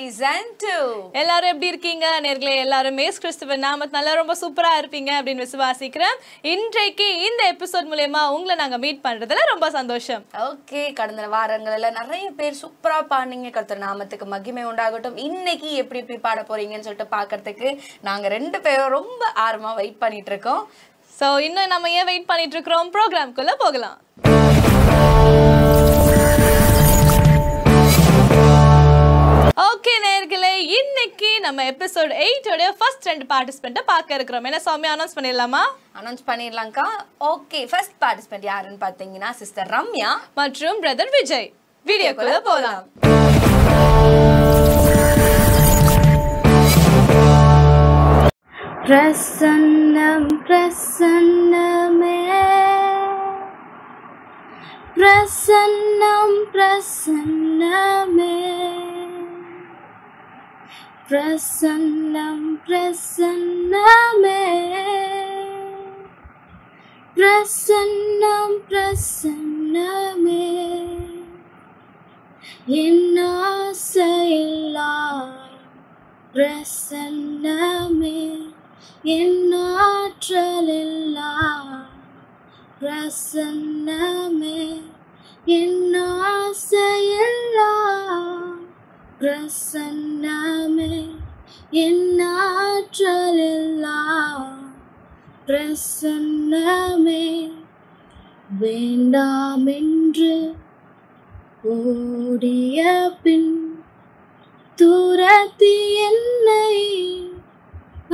Season 2. எல்லாரும் எப்படி இருக்கீங்க நேர்களே? எல்லாரும் இயேசு கிறிஸ்துவின் நாமத்தினால ரொம்ப சூப்பரா இருப்பீங்க அப்படின்னு விசுவாசிக்கிறேன். இன்றைக்கு இந்த எபிசோட் மூலமா உங்களை நாங்க மீட் பண்றதுல ரொம்ப சந்தோஷம். ஓகே, கடந்த வாரங்கள்ல நிறைய பேர் சூப்பரா பாடுனீங்க. கர்த்தர் நாமத்துக்கு மகிமை உண்டாகட்டும். இன்னைக்கு எப்படி பாட போறீங்கன்னு சொல்லிட்டு பாக்குறதுக்கு நாங்க ரெண்டு பேரும் ரொம்ப ஆர்வமா வெயிட் பண்ணிட்டு இருக்கோம். சோ இன்னும் நம்ம ஏன் வெயிட் பண்ணிட்டு இருக்கிறோம்? ப்ரோக்ராம்குள்ள போகலாம். ஓகே நேயர்களே, இன்னைக்கு நம்ம எபிசோட் 8 உடைய ஃபர்ஸ்ட் ரெண்டு பார்ட்டிசிபென்ட்ட பார்க்க இருக்கிறோம். என்ன சௌமியா அனௌன்ஸ் பண்ணிடலாமா? அனௌன்ஸ் பண்ணிடலாம்க்கா. ஓகே, ஃபர்ஸ்ட் பார்ட்டிசிபென்ட் யாருன்னு பார்த்தீங்கன்னா சிஸ்டர் ரம்யா மற்றும் பிரதர் விஜய். வீடியோக்குள்ள போகலாம். பிரசன்னம் பிரசன்னமே பிரசன்னம் பிரசன்னமே பிரசன்னம் பிரசன்னமே பிரசன்னம் பிரசன்னமே என் ஆசையெல்லாம் பிரசன்னமே என் ஆற்றலெல்லாம் பிரசன்னமே என் ஆசையெல்லாம் பிரசன்னமே என் ஆற்றலெல்லாம் பிரசன்னமே வேண்டாமென்று ஓடிய பின் துரத்தி என்னை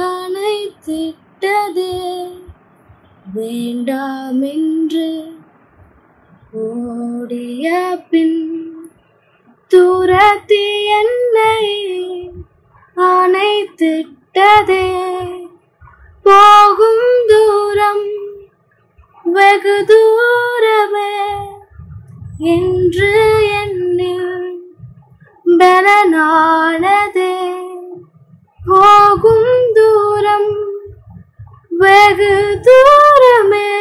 அணைத்திட்டதே வேண்டாமென்று ஓடிய பின் துரத்தி என்னை அணைத்திட்டதே போகும் தூரம் வெகு தூரமே என்று என்னில் பலனானதே போகும் தூரம் வெகு தூரமே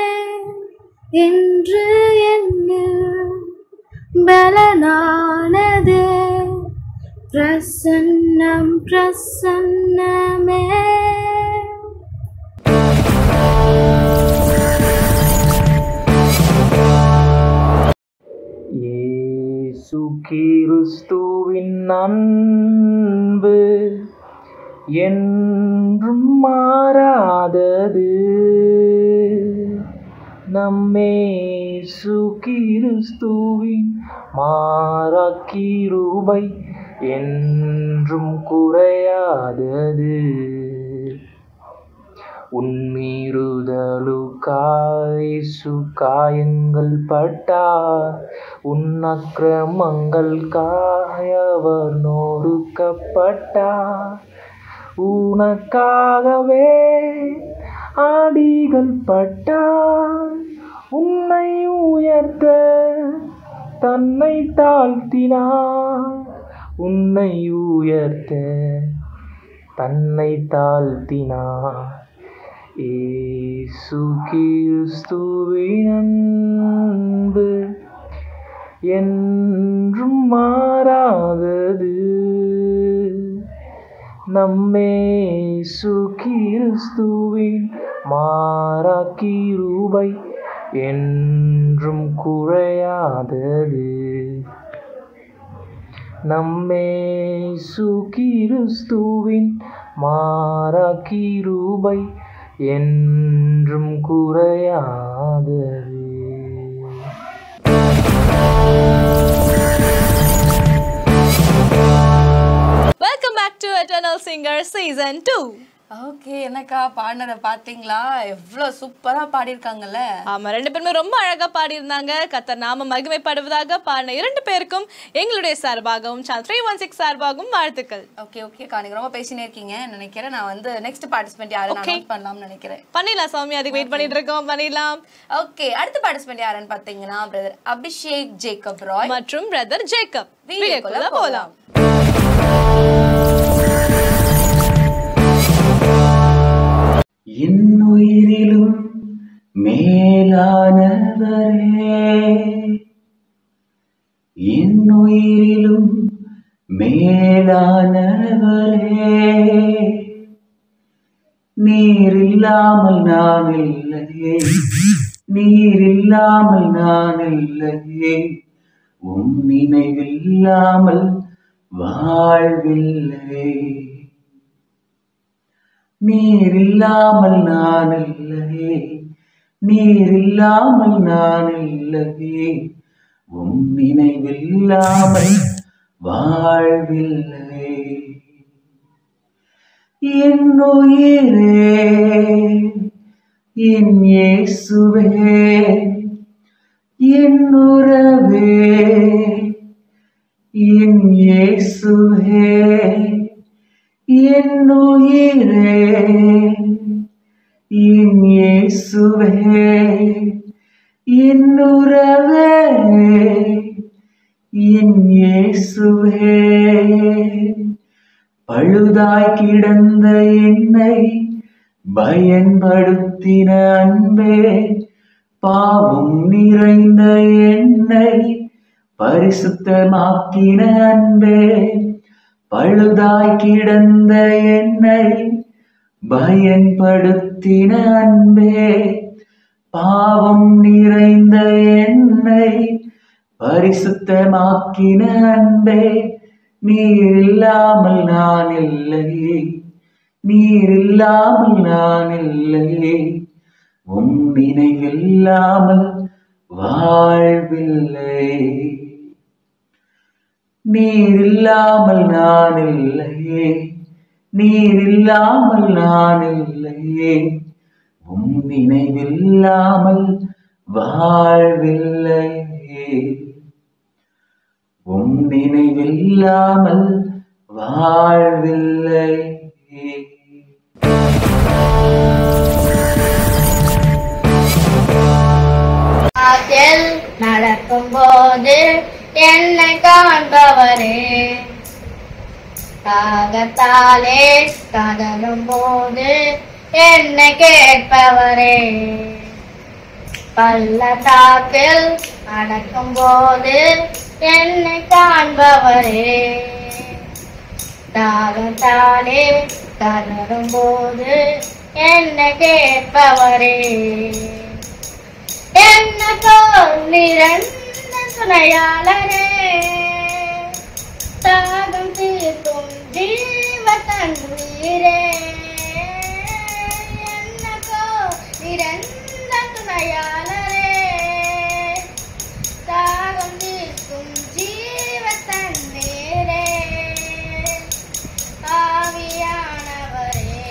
என்று என்னில் பலனானதே பிரசன்னம் பிரசன்னமே. இயேசு கிறிஸ்துவின் அன்பு என்றும் மாறாதது. நம்மேசு கிறிஸ்துவின் மாறா கிருபை என்றும் குறையாதது. உன்மீறுதலுக்காயேசு காயங்கள் பட்டார், உன் அக்கிரமங்கள் காயவர் நொறுக்கப்பட்டார். உனக்காகவே ஆடிகள் பட்டார், உன்னை உயர்த்த தன்னை தாழ்த்தினார். உன்னை உயர்த்த தன்னை தாழ்த்தினார். இயேசு கிறிஸ்துவின் அன்பு என்றும் மாறாதது. நம்மேசு கிறிஸ்துவின் மாறா கிருபை என்றும் குறையாதது. நம்மேசு கிறிஸ்துவின் மாறா கிருபை என்றும் குறையாதது. Welcome back to Eternal Singer Season 2. Okay, என்னக்கா பாடினதை பார்த்தீங்களா? எவ்வளோ சூப்பரா பாடியிருக்காங்கல்ல. ஆமா, ரெண்டு பேருமே ரொம்ப அழகா பாடியிருந்தாங்க. கர்த்தர் நாம மகிமைப்படுவதாக பாடின இரண்டு பேருக்கும் எங்களுடைய சார்பாகவும் சேனல் 316 சார்பாகவும் வாழ்த்துக்கள். ஓகேக்கா, நீங்க ரொம்ப பேசினே இருக்கீங்க நினைக்கிறேன். நான் வந்து நெக்ஸ்ட் பார்ட்டிசிபென்ட் யாருன்னு அனௌன்ஸ் பண்ணலாம்னு நினைக்கிறேன். பண்ணிடலாம் சௌமியா, அதுக்கு வெயிட் பண்ணிட்டு இருக்கோம். பண்ணிடலாம். ஓகே, அடுத்த பார்ட்டிசிபென்ட் யாருன்னு பார்த்தீங்கன்னா பிரதர் அபிஷேக் ஜேக்கப் ராய் மற்றும் பிரதர் ஜேக்கப். வீடியோக்குள்ள போலாம். என் உயிரிலும் மேலானவரே, என் உயிரிலும் மேலானவரே, நீர் இல்லாமல் நான் இல்லையே, நீர் இல்லாமல் நான் இல்லையே, உம் நினைவில்லாமல் வாழ்வில்லை. நீர் இல்லாமல் நான் இல்லையே, நீர் இல்லாமல் நான் இல்லையே, உம் நினைவில்லாமல் வாழ்வில்லை. என் உயிரே, என் இயேசுவே, என் உறவே, என் இயேசுவே, என் உயிரே, என் இயேசுவே, என் உறவே, என் இயேசுவே. பழுதாய் கிடந்த என்னை பயன்படுத்தின அன்பே, பாவம் நிறைந்த என்னை பரிசுத்தமாக்கின அன்பே, பழுதாய் கிடந்த என்னை பயன்படுத்தின அன்பே, பாவம் நிறைந்த என்னை பரிசுத்தமாக்கின அன்பே. நீர் இல்லாமல் நான் இல்லையே, நீர் இல்லாமல் நான் இல்லையே, உம் நினைவில்லாமல் வாழ்வில்லை. நீர் இல்லாமல் நான் இல்லையே, நீர் இல்லாமல் நான் இல்லையே, உம் நினைவில்லாமல் வாழ்வில்லை. உம் நினைவில்லாமல் வாழ்வில்லை. நடக்கும் போது என்னை காண்பவரே, தாகத்தாலே கதறும் போது என்னை கேட்பவரே, பள்ளத்தாக்கில் நடக்கும் போது என்னை காண்பவரே, தாகத்தாலே கதறும் போது என்னை கேட்பவரே, என்ன போல் நிரந்த துணையாளரே, தாகம் தீர்க்கும் ஜீவ தண்ணீரே, என்ன போல் நிரந்த துணையாளரே, தாகம் தீர்க்கும் ஜீவ தண்ணீரே, ஆவியானவரே,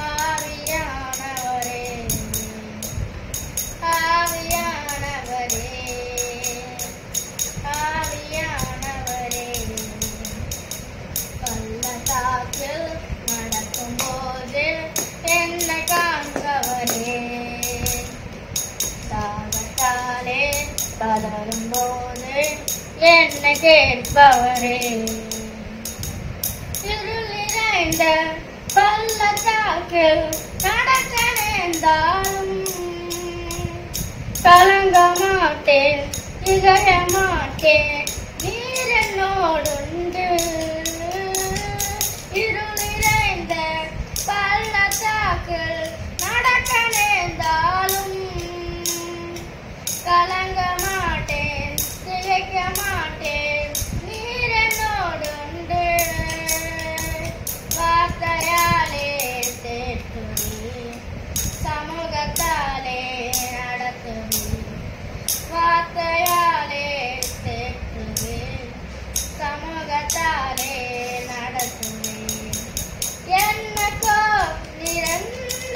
ஆவியானவரே, ஆவியானவரே, ஆவியானவரே, பள்ளத்தாக்கில் நடக்கும் போது என்னை காண்பவரே, தாகத்தாலே கதறும் போது என்னை கேட்பவரே, இருள் நிறைந்த பள்ளத்தாக்கில் நடக்க நேர்ந்தாலும் கலங்க மாட்டேன், திகழ மாட்டேன், நீர் என்னோடுண்டு. இருள் நிறைந்த பள்ளத்தாக்கில் நடக்க நேர்ந்தாலும் கலங்க மாட்டேன், திகைக்க மாட்டேன், நீர் என்னோடுண்டு. வார்த்தையாலே தேற்றுவீர், சமூகத்தாலே நடத்துவீர், வார்த்தையாலே தேற்றுவீர், சமூகத்தாலே நடத்துவீர். என்னக்கோ நிரந்த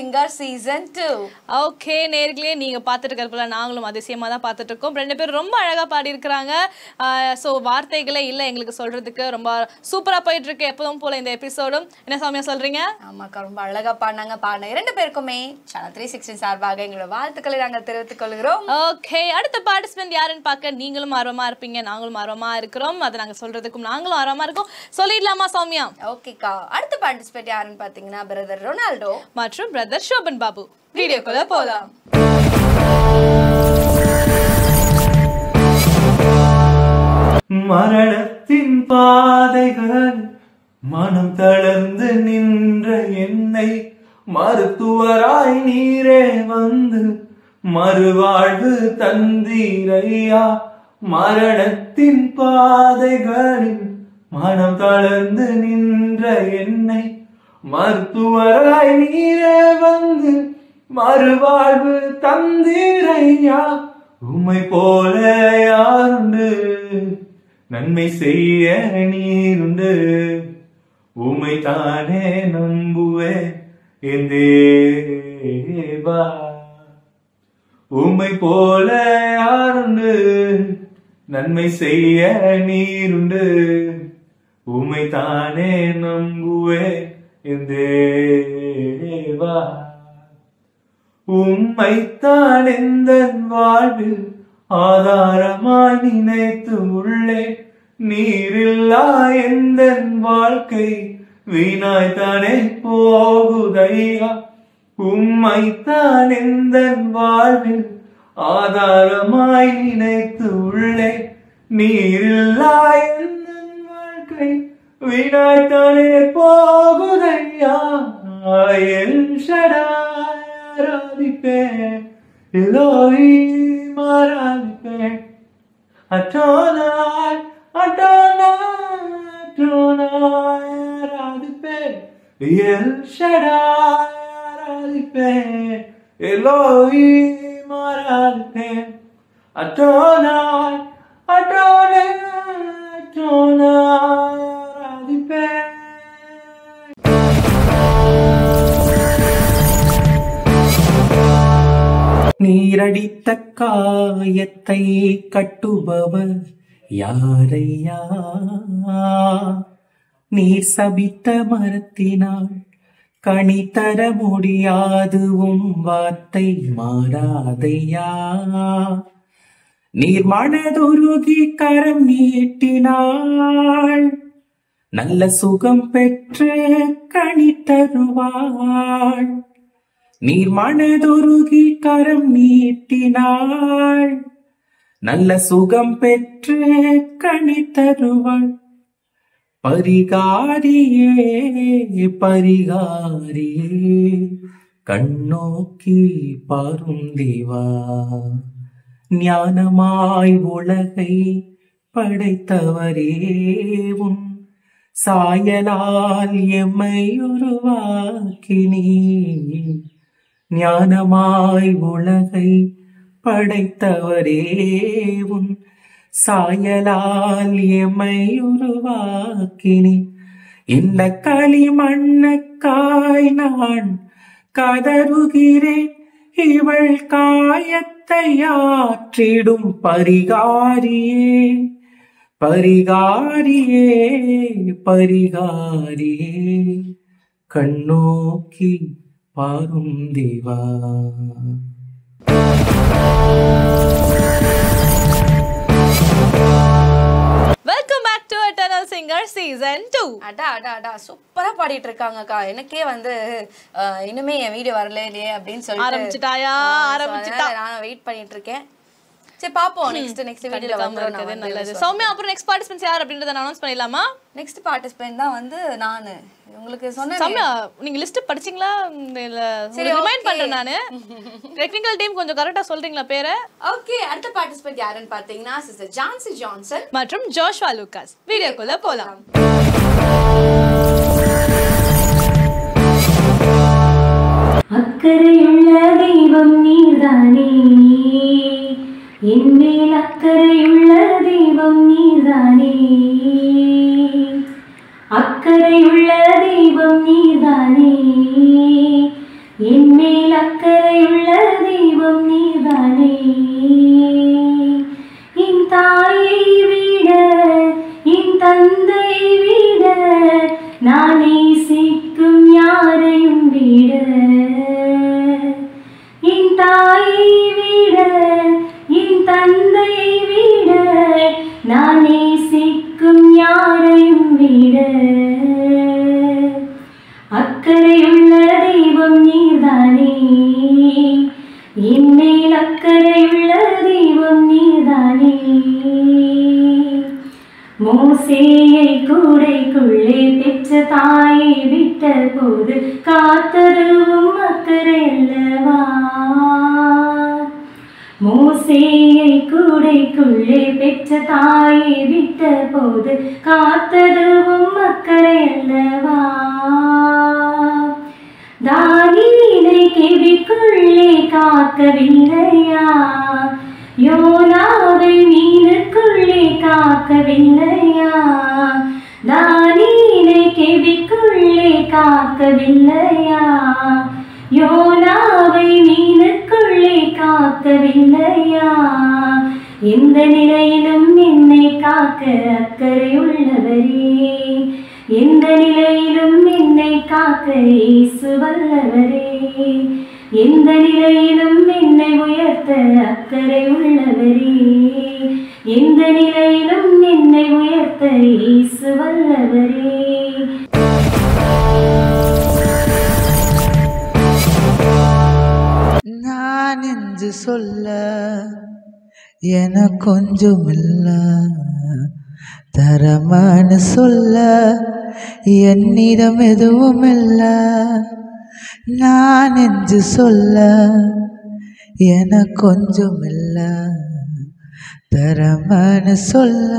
சிங்கர் சீசன் 2. ஓகே நேர்களே, நீங்க பார்த்துட்டு இருக்கிறப்பல நாங்களும் அதிசயமா தான் பார்த்துட்டு இருக்கோம். ரெண்டு பேரும் ரொம்ப அழகா பாடியிருக்கிறாங்க. ஸோ வார்த்தைகளே இல்லை எங்களுக்கு சொல்றதுக்கு. ரொம்ப சூப்பரா போயிட்டு இருக்கு எப்பவும் போல இந்த எபிசோடும். என்ன சௌமியா சொல்றீங்க? ஆமாக்கா, ரொம்ப அழகா பாடினாங்க. பாடின 2 பேருக்குமே சேனல் 360 சார்பாக எங்களோட வாழ்த்துக்களை நாங்கள் தெரிவித்துக் கொள்கிறோம். ஓகே, அடுத்த பார்ட்டிசிபென்ட் யாருன்னு பார்க்க நீங்களும் ஆர்வமா இருப்பீங்க, நாங்களும் ஆர்வமா இருக்கிறோம். அதை நாங்க சொல்றதுக்கும் நாங்களும் ஆர்வமா இருக்கோம். சொல்லிடலாமா சௌமியா? ஓகேக்கா, அடுத்த பார்ட்டிசிபென்ட் யாருன்னு பாத்தீங்கன்னா பிரதர் ரொனால்டோ மற்றும் பிரதர் சோபன் பாபு. வீடியோக்குள்ள போலாம். மரணத்தின் பாதைகள் மனம் தளர்ந்து நின்ற என்னை மருத்துவராய் நீரே வந்து மறுவாழ்வு தந்தீரையா. மரணத்தின் பாதைகளில் மனம் தளர்ந்து நின்ற என்னை மருத்துவராய் நீரே வந்து மறுவாழ்வு தந்தீரையா. உம்மை போல யாருண்டு, நன்மை செய்ய நீருண்டு, உம்மை தானே நம்புவே என் தேவா. உம்மை போல யாருண்டு, நன்மை செய்ய நீருண்டு, உம்மை தானே நம்புவே என் தேவா. உம்மைத்தான் எந்தன் வாழ்வில் ஆதாரமாய் நினைத்து உள்ளே. நீரில்லா எந்தன் வாழ்க்கை வீணாய்த்தானே போகுதையா. உம்மைத்தான் எந்தன் வாழ்வில் ஆதாரமாய் நினைத்து உள்ளே. நீரில்லா எந்தன் வாழ்க்கை வீணாய்த்தானே போகுதையா. எல் ஷடாய் ஆராதிப்பேன், எலோஹீம் ஆராதிப்பேன். அடோனாய் அடோனாய் அடோனாய் ஆராதிப்பேன். எல் ஷடாய் ஆராதிப்பேன், எலோஹீம் ஆராதிப்பேன். அடோனாய் அடோனாய் அடோனாய் ஆராதிப்பேன். நீரடித்த காயத்தை கட்டுபவர் யாரையா. நீர் சபித்த மரத்தினால் கனி தர முடியாது, வார்த்தை மாறாதையா. நீர் மனதுருகி கரம் நீட்டினாள், நல்ல சுகம் பெற்று கனி தருவாள். நீர் மனதுருகி கரம் நீட்டினாள், நல்ல சுகம் பெற்று கனி தருவாள். பரிகாரியே பரிகாரியே கண்ணோக்கி பாரும் தேவா. ஞானமாய் உலகை படைத்தவரே, உன் சாயலால் எம்மை உருவாக்கினீ. ஞானமாய் உலகை படைத்தவரே, உன் சாயலால் எம்மை உருவாக்கினி. இந்த களிமண்ணுக்காய் நான் கதறுகிறேன், இவள் காயத்தை ஆற்றிடும் பரிகாரியே பரிகாரியே பரிகாரியே கண்ணோக்கி பாரும் தேவா. Welcome back to eternal singer season 2. அடா அடா அடா சூப்பரா பாடிட்டு இருக்காங்கக்கா. எனக்கே வந்து இனிமே என் வீடியோ வரல இல்லையே அப்படின்னு சொல்லி ஆரம்பிச்சிட்டாயா? ஆரம்பிச்சிட்டா. நான் வெயிட் பண்ணிட்டு இருக்கேன். சரி பாப்போம், நெக்ஸ்ட் வீடியோல வந்துரும். நல்லது. சௌமியா, அப்புறம் நெக்ஸ்ட் பார்ட்டிசிபென்ட்ஸ் யார் அப்படின்றத அனௌன்ஸ் பண்ணிடலாமா? நெக்ஸ்ட் பார்ட்டிசிபென்ட் தான் வந்து நானு உங்களுக்கு சொன்னேன். சௌமியா, நீங்க லிஸ்ட் படிச்சீங்களா? இல்ல சரி ரிமைண்ட் பண்றேன் நானு. டெக்னிக்கல் டீம் கொஞ்சம் கரெக்ட்டா சொல்றீங்களா பேரை? ஓகே, அடுத்த பார்ட்டிசிபென்ட் யாருன்னு பாத்தீங்கன்னா சிஸ்டர் ஜான்சி ஜான்சன் மற்றும் ஜோஷ்வா லூகாஸ். வீடியோக்குள்ள போலாம். அக்கறையுள்ள தெய்வம் நீர்தானே, என் மேல் அக்கறையுள்ள தெய்வம் நீர்தானே. அக்கறையுள்ள தெய்வம் நீர்தானே, என் விட என் தந்தையை விட நான் நேசிக்கும் யாரையும் விட அக்கறையுள்ள தெய்வம் நீதானே என் மேல் அக்கறையுள்ள தெய்வம் நீதானே மோசேயை கூடைக்குள்ளே பெற்ற தாயை விட்ட போது காத்ததுவும் அக்கறை அல்லவா மோசேயை கூடைக்குள்ளே பெற்ற தாயை விட்ட போது காத்ததுவும் அக்கறை அல்லவா தானியேலை கெபிக்குள்ளே காக்கவில்லையா யோனாவை மீனுக்குள்ளே காக்கவில்லையா தானியேலை கெபிக்குள்ளே காக்கவில்லையா யோனாவை மீனுக்குள்ளே காக்கவில்லையா எந்த நிலையிலும் என்னை காக்க அக்கறை உள்ளவரே எந்த நிலையிலும் என்னை காக்க இயேசு வல்லவரே எந்த நிலையிலும் என்னை உயர்த்த அக்கறை உள்ளவரே எந்த நிலையிலும் என்னை உயர்த்த இயேசு வல்லவரே நான் என்று சொல்ல என கொஞ்சமில்ல தரமானு சொல்ல என்னிடம் எதுவும் இல்ல நான் என்று சொல்ல என கொஞ்சமில்ல தரமானு சொல்ல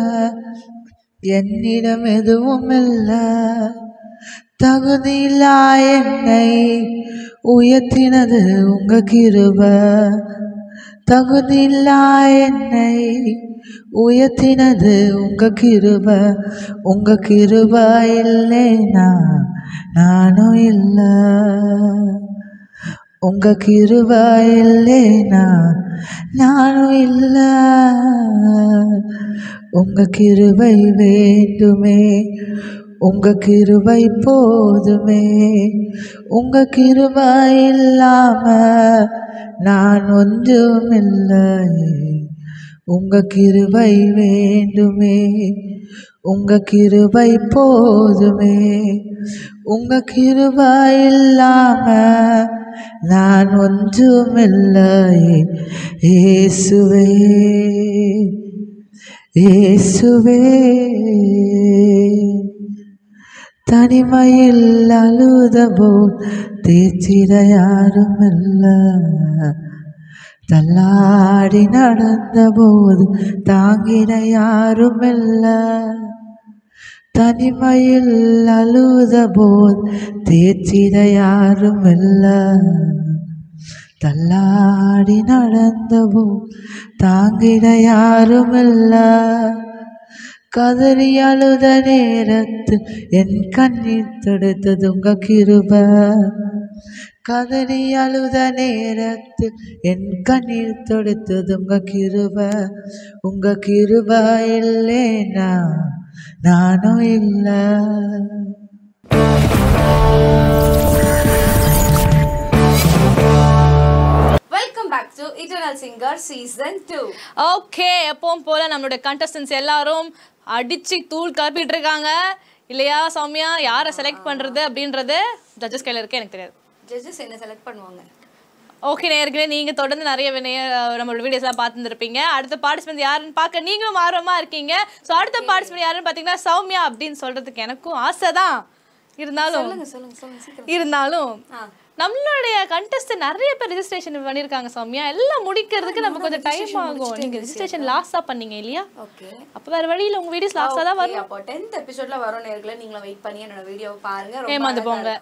என்னிடம் எதுவும் இல்ல தகுதியில்லா என்னை உயர்த்தினது உங்க கிருபை தகுதியில்லா என்னை உயர்த்தினது உங்க கிருபை உங்க கிருபை இல்லைனா நானும் இல்லை உங்க கிருபை இல்லைனா நானும் இல்லை உங்க கிருபை வேண்டுமே உங்க கிருபை போதுமே உங்க கிருபை இல்லாம நான் ஒன்றுமில்லை உங்க கிருபை வேண்டுமே உங்க கிருபை போதுமே உங்க கிருபை இல்லாம நான் ஒன்றுமில்லை இயேசுவே இயேசுவே தனிமையில் அழுதபோ தேச்சிட யாருமில்ல தள்ளாடி நடந்த போது தாங்கிட யாருமில்ல தனிமையில் அழுதபோது தேச்சிட யாருமில்ல தள்ளாடி நடந்தபோ தாங்கிட யாருமில்ல கதறி அழுத நேரத்து என் கண்ணீர் தடுத்தது உங்க கிருபை கதறி அழுத நேரத்து என் கண்ணீர் தடுத்தது உங்க கிருபை இல்லைனா நானும் இல்லை welcome back to eternal singer season 2. ஓகே, எப்பவும் போல நம்மளுடைய கண்டஸ்டன்ஸ் எல்லாரும் அடிச்சு தூள் கலப்பிட்டு இருக்காங்க இல்லையா சௌமியா? யாரை செலக்ட் பண்றது அப்படின்றது ஜட்ஜஸ் கையில இருக்கு, எனக்கு தெரியாது. ஜட்ஜஸ் என்ன செலக்ட் பண்ணுவாங்க? ஓகே நேயர்களே, நீங்க தொடர்ந்து நிறைய நம்மளோட வீடியோஸ்லாம் பார்த்துருப்பீங்க. அடுத்த பார்ட்டிசிபென்ட் யாருன்னு பார்க்க நீங்களும் ஆர்வமா இருக்கீங்க. ஸோ அடுத்த பார்ட்டிசிபென்ட் யாருன்னு பார்த்தீங்கன்னா சௌமியா அப்படின்னு சொல்றதுக்கு எனக்கும் ஆசை தான். இருந்தாலும் நம்மளுடைய கண்டெஸ்ட் நிறைய பேர் ரெஜிஸ்ட்ரேஷன் பண்ணிருக்காங்க சௌமியா. எல்லாம் முடிக்கிறதுக்கு நம்ம கொஞ்சம் டைம் ஆகும். நீங்க ரெஜிஸ்ட்ரேஷன் லாஸ்டா பண்ணீங்க இல்லையா? ஓகே, அப்ப வேற வழியில உங்க வீடியோஸ் லாஸ்டா தான் வரும். அப்போ 10th எபிசோட்ல வரும் நேயர்களே, நீங்க வெயிட் பண்ணி என்னோட வீடியோவை பாருங்க. ரொம்ப ஏமாந்து போங்க.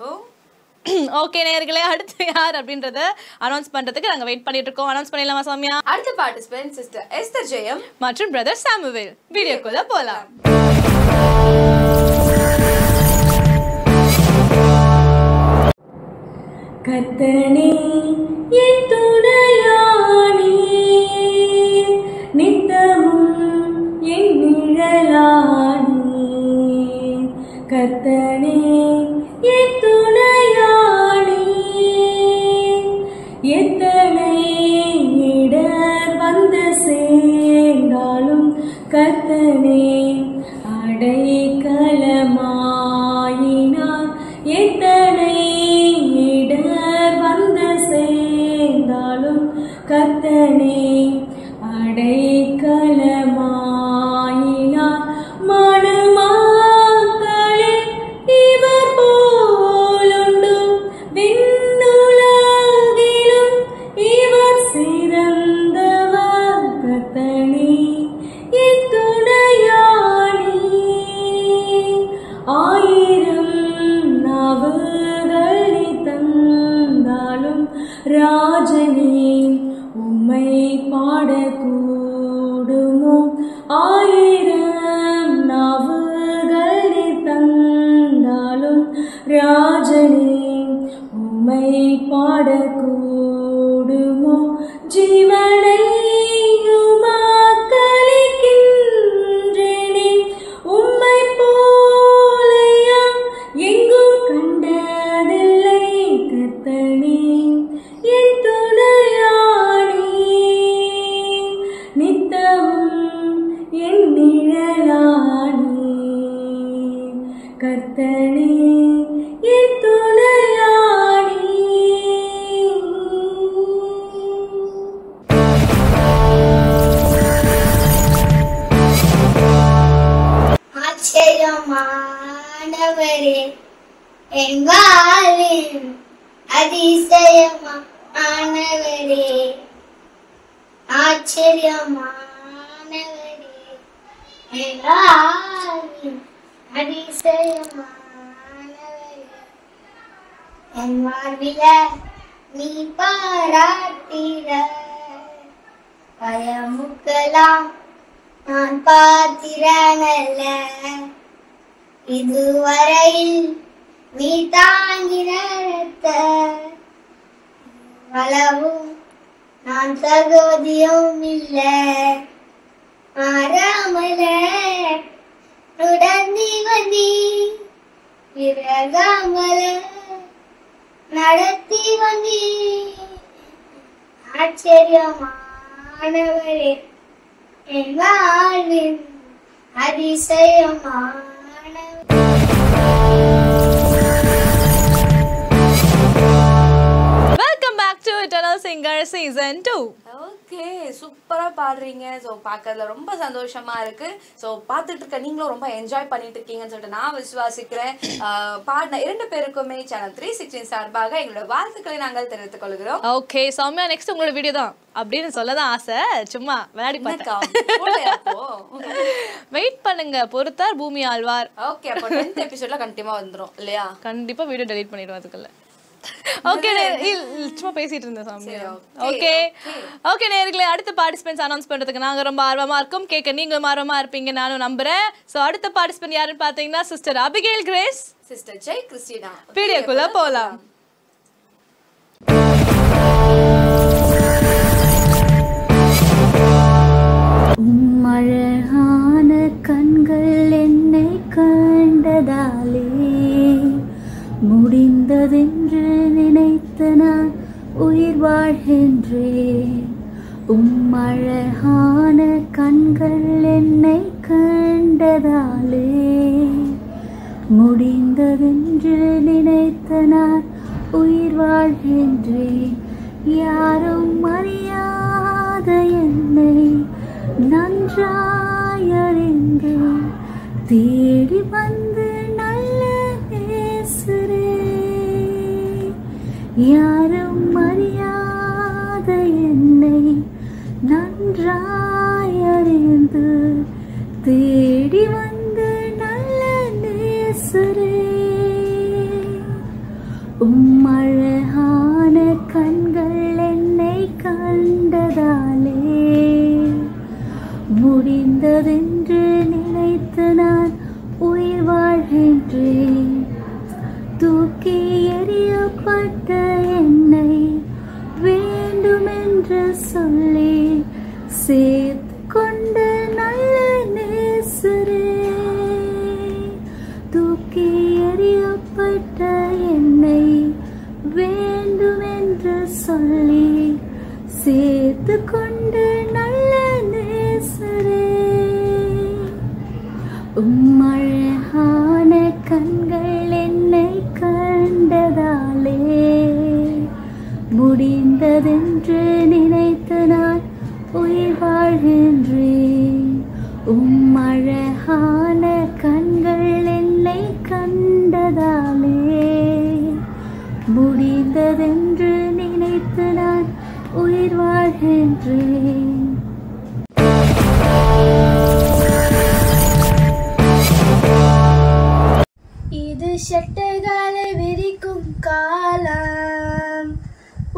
ஓகே நேயர்களே, அடுத்து யார் அப்படின்றத அனௌன்ஸ் பண்றதுக்கு நாங்க வெயிட் பண்ணிட்டு இருக்கோம். அனௌன்ஸ் பண்ணிடலாமா சௌமியா? அடுத்த பார்ட்டிசிபென்ட் சிஸ்டர் எஸ்தர் ஜெயம் மற்றும் பிரதர் சாமுவேல். வீடியோக்குள்ள போலாம். கர்த்தனே என் துணையானே, நித்தமும் என் நிழலானே. கர்த்தனே என் துணையானே, எத்தனை கர்த்தனே அடைக்கலமாயினார் எத்தனை இடர் வந்து சேர்ந்தாலும் கர்த்தனே அடைக்கலமாயினார் மனுமாக்களே இவர் போலுண்டு விண்ணுலகிலும் இவர் சிறந்தவர் கர்த்தனே என் துணையாளி ஆயிரம் நாவுகள் நீ தந்தாலும் ராஜனே உம்மை பாடக்கூடுமோ ஆயிரம் நாவுகள் நீ தந்தாலும் ராஜனே உம்மை பாடக்கூடுமோ ஜீவனை உமாக்களிக்கின்றேனே உம்மை போலையா எங்கும் கண்டதில்லை கர்த்தனே என் துணையாளி நித்தமும் என் நிழலானி கர்த்தனே என் துணையாளி. ஆச்சரியமானவரே என் வாழ்வின் அதிசயமானவரே ஆச்சரியமானவரே என் வாழ்வின் அதிசயமானவரே என் வாழ்வில நீ பாராட்டிட பயமுக்கலாம் நான் பாத்திரனல்ல இதுவரையில் நீ தாங்கினத்த வளவும் நான் தகுதியும் இல்ல ஆறாமல உடனே வந்தி விரகாமல நடத்தி வந்தி ஆச்சரியமானவரே என் வாழ்வின் அதிசயமானவரே. Welcome back to eternal singer season 2. Okay, சூப்பரா பாடுறீங்க. ஸோ பார்க்கறதுல ரொம்ப சந்தோஷமா இருக்கு. ஸோ பார்த்துட்டு இருக்க நீங்களும் ரொம்ப என்ஜாய் பண்ணிட்டு இருக்கீங்கன்னு சொல்லிட்டு நான் விசுவாசிக்கிறேன். பாடின 2 பேருக்குமே சேனல் 316 சார்பாக எங்களோட வாழ்த்துக்களை நாங்கள் தெரிவித்துக் கொள்கிறோம். ஓகே சௌமியா, நெக்ஸ்ட் உங்களோட வீடியோ தான் அப்படின்னு சொல்லதான் ஆசை, சும்மா விளையாடி பார்த்தேன். வெயிட் பண்ணுங்க, பொறுத்தார் பூமி ஆழ்வார். ஓகே, அப்போ 10th எபிசோட்ல கண்டிப்பா வந்துரும் இல்லையா? கண்டிப்பா வீடியோ டெலீட் பண்ணிடுவோம் அதுக்குள்ள. ஓகே, சும்மா பேசிட்டு இருந்தேன் சாமி. ஓகே ஓகே நேயர்களே, அடுத்த பார்ட்டிசிபென்ட்ஸ் அனௌன்ஸ் பண்றதுக்கு நாங்க ரொம்ப ஆர்வமா இருக்கோம். கேட்க நீங்களும் ஆர்வமா இருப்பீங்க நானும் நம்புறேன். சோ அடுத்த பார்ட்டிசிபென்ட் யாருன்னு பாத்தீங்கன்னா sister Abigail Grace, sister Jai Christina. வீடியோக்குள்ள போலாம். அழகான கண்கள் என்னை கண்டதாலே முடிந்ததென்று நினைத்து நான் உயிர் வாழ்கின்றேன். அழகான கண்கள் என்னை கண்டதாலே முடிந்ததென்று நினைத்து நான் உயிர் வாழ்கின்றேன். யாரும் அறியாத என்னை நன்றாயறிந்து தேடி வந்து நல்ல பேசுறே. யாரும் அறியாத என்னை நன்றாயறிந்து தேடி வந்து நல்ல நேசரே. அழகான கண்கள் என்னை கண்டதாலே முடிந்ததென்று நினைத்து நான் உயிர் வாழ்கின்றேன். தூக்கி எறியப்பட்ட என்னை வேண்டுமென்று சொல்லி சேர்த்து கொண்ட நல்ல நேசரே. தூக்கி எறியப்பட்ட என்னை வேண்டுமென்று சொல்லி சேர்த்து கொண்ட நல்ல நேசரே. உயிர் வாழ்கின்றேன். அழகான கண்கள் என்னை கண்டதாலே முடிந்ததென்று நினைத்து நான் உயிர் வாழ்கின்றேன். இது சட்டைகளை விரிக்கும் காலம்,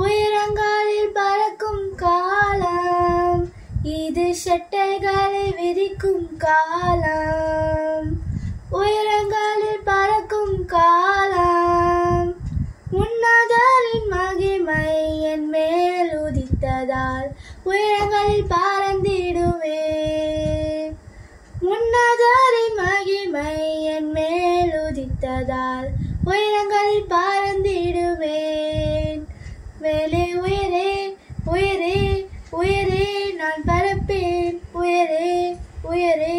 உயரங்களில் பறக்கும் காலம். இது சட்டைகளை விரிக்கும் காலம், உயரங்களில் பறக்கும் காலம். உன்னதரின் மகிமை என் மேல் உதித்ததால் உயரங்களில் பறந்திடுவேன். உன்னதரின் மகிமை என் மேல் உதித்ததால் உயரங்களில் பறந்திடுவேன். மேலே உயரே உயரே உயரே நான் பறப்பேன். உயரே உயரே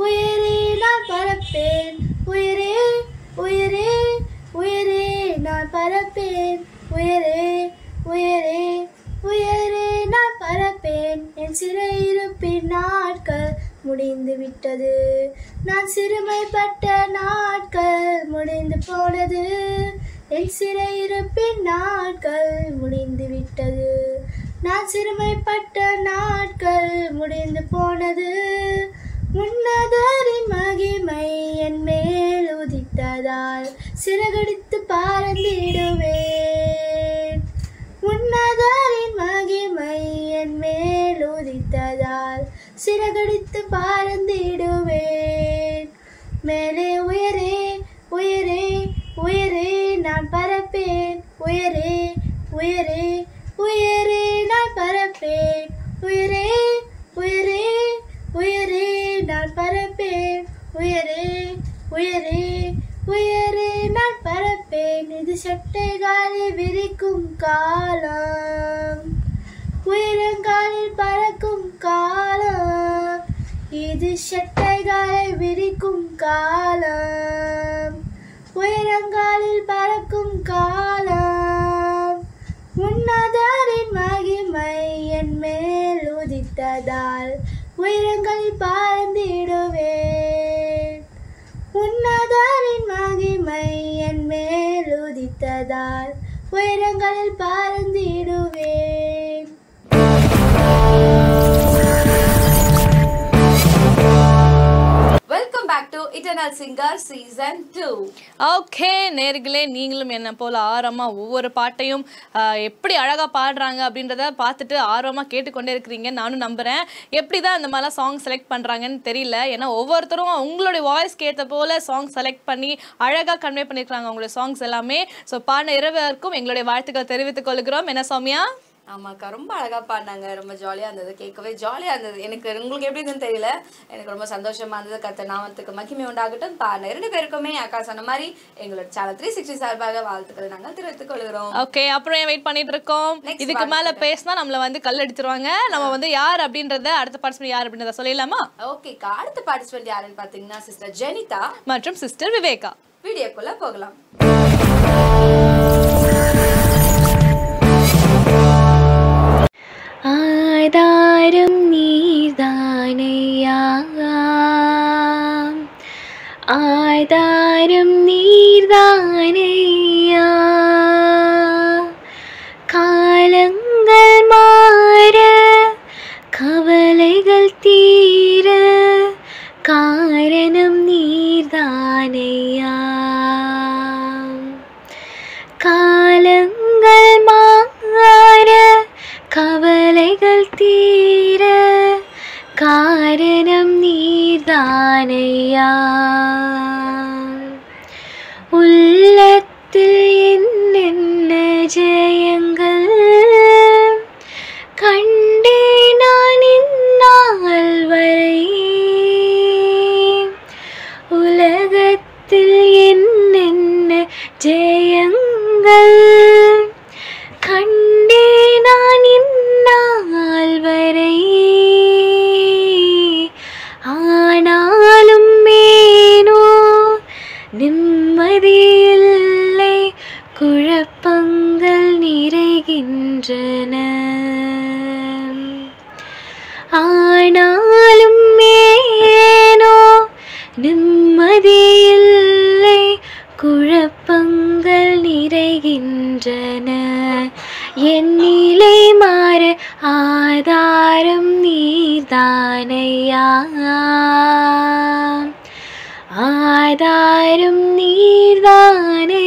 உயரே நான் பறப்பேன். உயரே உயரே உயரே நான் பறப்பேன். உயரே உயரே உயரே நான் பறப்பேன். என் சிறையிருப்பின் நாட்கள் முடிந்து விட்டது. நான் சிறுமைப்பட்ட நாட்கள் முடிந்து போனது. என் சிறையிருப்பின் நாட்கள் முடிந்து விட்டது. நான் சிறுமைப்பட்ட நாட்கள் முடிந்து போனது. உன்னதரின் மகிமை என் மேல் உதித்ததால் சிறகடித்து பறந்திடுவேன். உன்னதரின் மகிமை என் மேல் உதித்ததால் சிறகடித்து பறந்திடுவேன். மேலே உயரே உயரே உயரே நான் பறப்பேன். உயரே உயரே உயரே நான் பறப்பேன். உயரே உயரே உயரே நான் பறப்பேன். உயரே உயரே உயரே நான் பறப்பேன். இது சட்டைகளை விரிக்கும் காலம், உயரங்களில் பறக்கும் காலம். இது சட்டைகளை விரிக்கும் காலம், உயரங்களில் பறக்கும் காலம். உன்னதரின் மகிமை என் மேல் உதித்ததால் உயரங்களில் பறந்திடுவேன். உன்னதரின் மகிமை என் மேல் உதித்ததால் உயரங்களில் பறந்திடுவேன். Welcome back to eternal singer season 2. Okay நேர்களே, நீங்களும் என்ன போல் ஆர்வமாக ஒவ்வொரு பாட்டையும் எப்படி அழகாக பாடுறாங்க அப்படின்றத பார்த்துட்டு ஆர்வமாக கேட்டுக்கொண்டே இருக்கிறீங்க. நானும் நம்புகிறேன். எப்படி தான் இந்த மாதிரிலாம் சாங் செலக்ட் பண்ணுறாங்கன்னு தெரியல. ஏன்னா ஒவ்வொருத்தரும் உங்களுடைய வாய்ஸ்க்கு ஏற்ற போல் சாங் செலக்ட் பண்ணி அழகாக கன்வே பண்ணியிருக்காங்க அவங்களுடைய சாங்ஸ் எல்லாமே. ஸோ பாடின இரவருக்கும் எங்களுடைய வாழ்த்துக்கள் தெரிவித்துக் கொள்கிறோம். என்ன சௌமியா? ஆமாக்கா, ரொம்ப அழகா பாடினாங்க. ரொம்ப ஜாலியா இருந்தது, கேட்கவே ஜாலியா இருந்தது. எனக்கு உங்களுக்கு எப்படி இருந்துன்னு தெரியல, எனக்கு ரொம்ப சந்தோஷமா இருந்தது. கர்த்தர் நாமத்துக்கு மகிமை உண்டாகட்டும். பாடின 2 பேருக்குமே அக்கா சொன்ன மாதிரி எங்களோட சேனல் 360 சார்பாக வாழ்த்துக்களை நாங்கள் தெரிவித்துக் கொள்கிறோம். ஓகே, அப்புறம் ஏன் வெயிட் பண்ணிட்டு இருக்கோம்? இதுக்கு மேல பேசினா நம்மள வந்து கல் அடிச்சிருவாங்க. நம்ம வந்து யார் அப்படின்றத, அடுத்த பார்ட்டிசிபென்ட் யார் அப்படின்றத சொல்லிடலாமா? ஓகேக்கா, அடுத்த பார்ட்டிசிபென்ட் யாருன்னு பாத்தீங்கன்னா சிஸ்டர் ஜெனிதா மற்றும் சிஸ்டர் விவேகா. வீடியோக்குள்ள போகலாம். ஆதாரம் நீர்தானையா, ஆதாரம் நீர்தானையா. காலங்கள் மாற, கவலைகள் தீர, காரணம் நீர்தானையா. காலங்கள் மாற, கவலைகள் தீர, காரணம் நீர்தானையா. உள்ளத்தில் என்னென்ன ஜெயங்கள் கண்டே நான் இந்நாள் வரை. உலகத்தில் என்னென்ன ஜெயங்கள் கண்டே நான் இந்நாள் வரை. ஆனாலும் ஏனோ நிம்மதியில்லை, குழப்பங்கள் நிறைகின்றன. ஆனாலும் ஏனோ நிம்மதியில்லை, குழப்பங்கள் நிறைகின்றன. என் நிலை மாற ஆதாரம் நீர்தானையா, ஆதாரம் நீர்தானையா.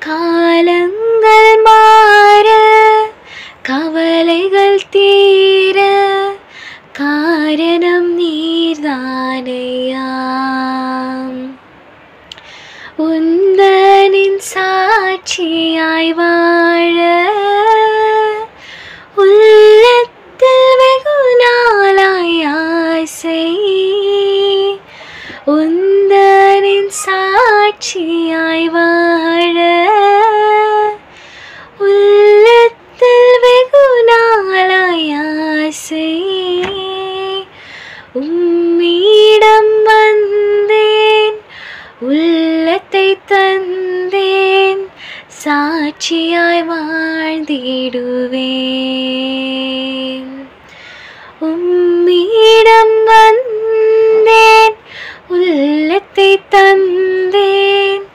காலங்கள் மாற கவலைகள் தீர காரணம் நீர்தானையா. உந்தனின் சாட்சியாய் வாழ உள்ளத்தில் வெகு நாளாய் ஆசை. உந்தனின் சாட்சியாய் வாழ உள்ளத்தில் வெகு நாளாய் ஆசை. உம்மிடம் வந்தேன், உள்ளத்தை தந்தேன், சாட்சியாய் வாழ்ந்திடுவேன். உம்மிடம் வந்தேன், உள்ளத்தை தந்தேன்,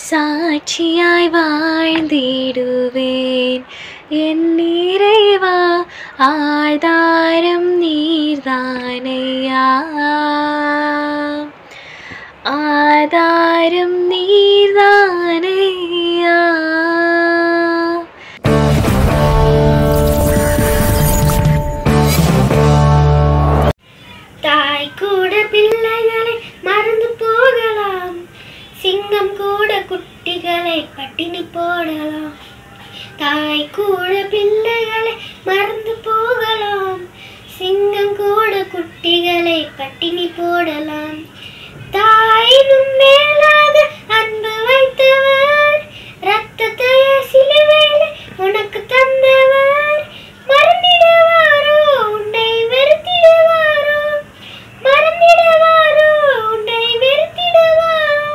சாட்சியாய் வாழ்ந்திடுவேன். என் நிறைவா ஆதாரம் நீர்தானையா, ஆதாரம் நீர்தானையா. தாய் கூட பிள்ளைகளை மறந்து போகலாம், சிங்கம் கூட குட்டிகளை பட்டினி போடலாம். தாய் கூட பிள்ளைகளை மறந்து போகலாம், சிங்கம் கூட குட்டிகளை பட்டினி போடலாம். தாயினும் மேலாக அன்பு வைத்தவர், ரத்தத்தை சிலுவையில் உனக்கு தந்தவர். மறந்திடுவாரோ உன்னை வெறுத்திடுவாரோ, மறந்திடுவாரோ உன்னை வெறுத்திடுவாரோ.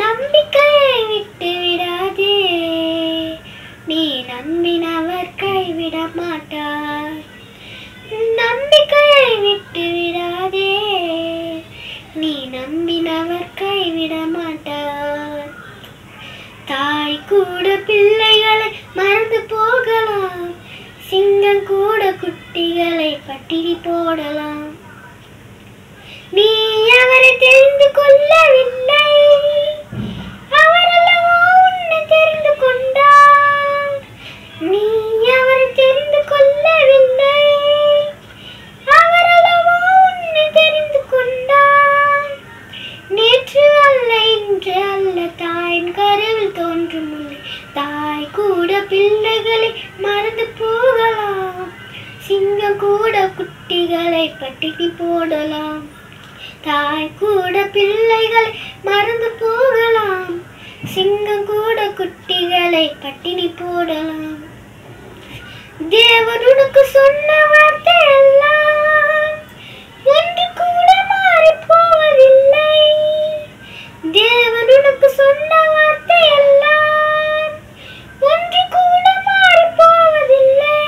நம்பிக்கையை விட்டு விடாதே, நீ நம்பினவர் கைவிட மாட்டார். நம்பிக்கையை விட்டு விடாதே, நீ நம்பினவர் கைவிட மாட்டார். தாய் கூட பிள்ளைகளை மறந்து போகலாம், சிங்கம் கூட குட்டிகளை பட்டினி போடலாம். நீ அவரை தெரிந்து கொள்ளவில்லை, அவரல்லவோ உன்னை தெரிந்து கொண்டார். நீ அவரை தெரிந்து கொள்ளவில்லை, அவரல்லவோ உன்னை தெரிந்து கொண்டார். நேற்று அல்ல இன்று அல்ல தாயின் கருவில் தோன்றும் முன்னே, தாய் கூட பிள்ளைகளை மறந்து போகலாம், சிங்கம் கூட குட்டிகளை பட்டினி போடலாம். தாய் கூட பிள்ளைகளை மறந்து போகலாம், சிங்கம் கூட குட்டிகளை பட்டினி போடலாம். தேவன் உனக்கு சொன்ன வார்த்தை எல்லாம் ஒன்று கூட மாறி போவதில்லை. தேவன் உனக்கு சொன்ன வார்த்தை எல்லாம் ஒன்று கூட மாறி போவதில்லை.